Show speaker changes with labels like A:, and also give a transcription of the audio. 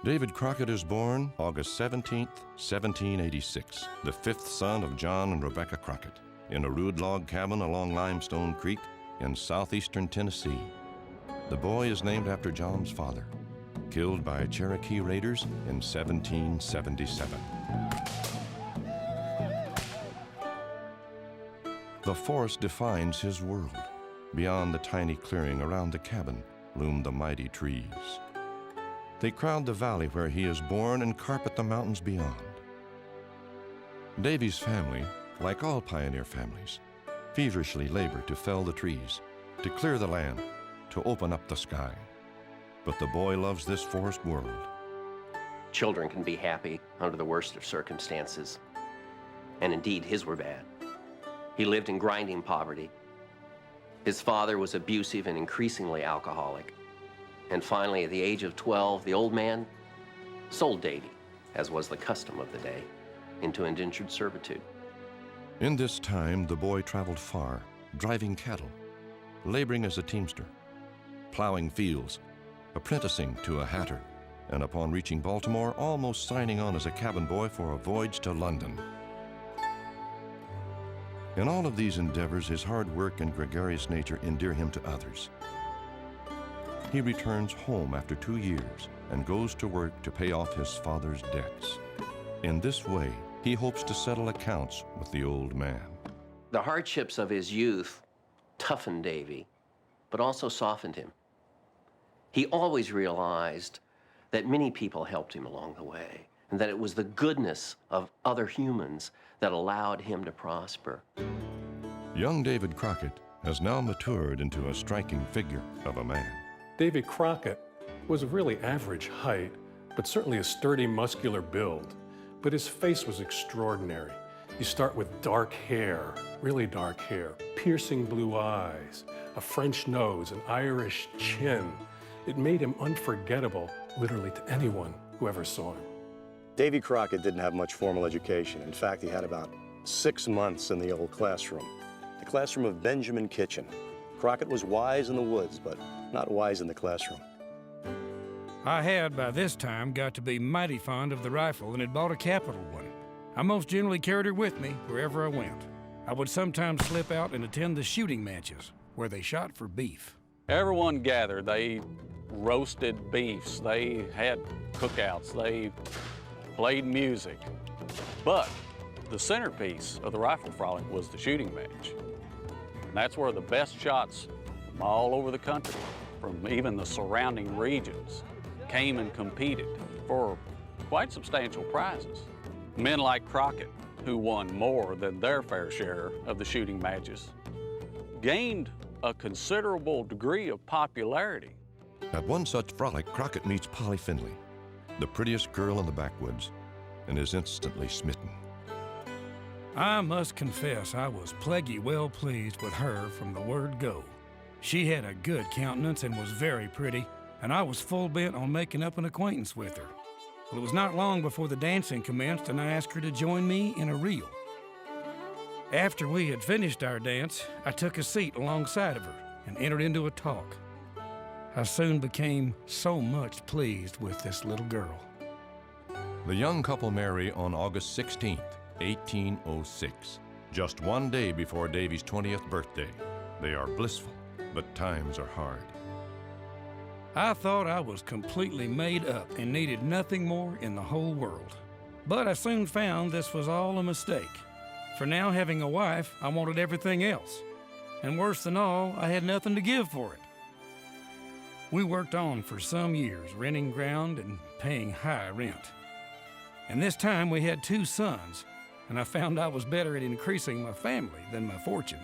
A: David Crockett is born August 17th, 1786, the fifth son of John and Rebecca Crockett, in a rude log cabin along Limestone Creek in southeastern Tennessee. The boy is named after John's father, killed by Cherokee raiders in 1777. The forest defines his world. Beyond the tiny clearing around the cabin loom the mighty trees. They crowd the valley where he is born and carpet the mountains beyond. Davy's family, like all pioneer families, feverishly labor to fell the trees, to clear the land, to open up the sky. But the boy loves this forest world.
B: Children can be happy under the worst of circumstances, and indeed his were bad. He lived in grinding poverty. His father was abusive and increasingly alcoholic. And finally, at the age of 12, the old man sold Davy, as was the custom of the day, into indentured servitude.
A: In this time, the boy traveled far, driving cattle, laboring as a teamster, plowing fields, apprenticing to a hatter, and upon reaching Baltimore, almost signing on as a cabin boy for a voyage to London. In all of these endeavors, his hard work and gregarious nature endear him to others. He returns home after 2 years and goes to work to pay off his father's debts. In this way, he hopes to settle accounts with the old man.
B: The hardships of his youth toughened Davy, but also softened him. He always realized that many people helped him along the way, and that it was the goodness of other humans that allowed him to prosper.
A: Young David Crockett has now matured into a striking figure of a man.
C: Davy Crockett was of really average height, but certainly a sturdy, muscular build. But his face was extraordinary. You start with dark hair, really dark hair, piercing blue eyes, a French nose, an Irish chin. It made him unforgettable, literally, to anyone who ever saw him.
D: Davy Crockett didn't have much formal education. In fact, he had about 6 months in the old classroom, the classroom of Benjamin Kitchen. Crockett was wise in the woods, but not wise in the classroom.
E: I had, by this time, got to be mighty fond of the rifle and had bought a capital one. I most generally carried her with me wherever I went. I would sometimes slip out and attend the shooting matches, where they shot for beef.
F: Everyone gathered. They roasted beefs. They had cookouts. They played music. But the centerpiece of the rifle frolic was the shooting match. And that's where the best shots from all over the country, from even the surrounding regions, came and competed for quite substantial prizes. Men like Crockett, who won more than their fair share of the shooting matches, gained a considerable degree of popularity.
A: At one such frolic, Crockett meets Polly Finley, the prettiest girl in the backwoods, and is instantly smitten.
E: I must confess I was plaguey well pleased with her from the word go. She had a good countenance and was very pretty, and I was full bent on making up an acquaintance with her. Well, it was not long before the dancing commenced, and I asked her to join me in a reel. After we had finished our dance, I took a seat alongside of her and entered into a talk. I soon became so much pleased with this little girl.
A: The young couple marry on August 16th, 1806, just 1 day before Davy's 20th birthday. They are blissful, but times are hard.
E: I thought I was completely made up and needed nothing more in the whole world. But I soon found this was all a mistake. For now, having a wife, I wanted everything else. And worse than all, I had nothing to give for it. We worked on for some years, renting ground and paying high rent. And this time we had 2 sons, and I found I was better at increasing my family than my fortune.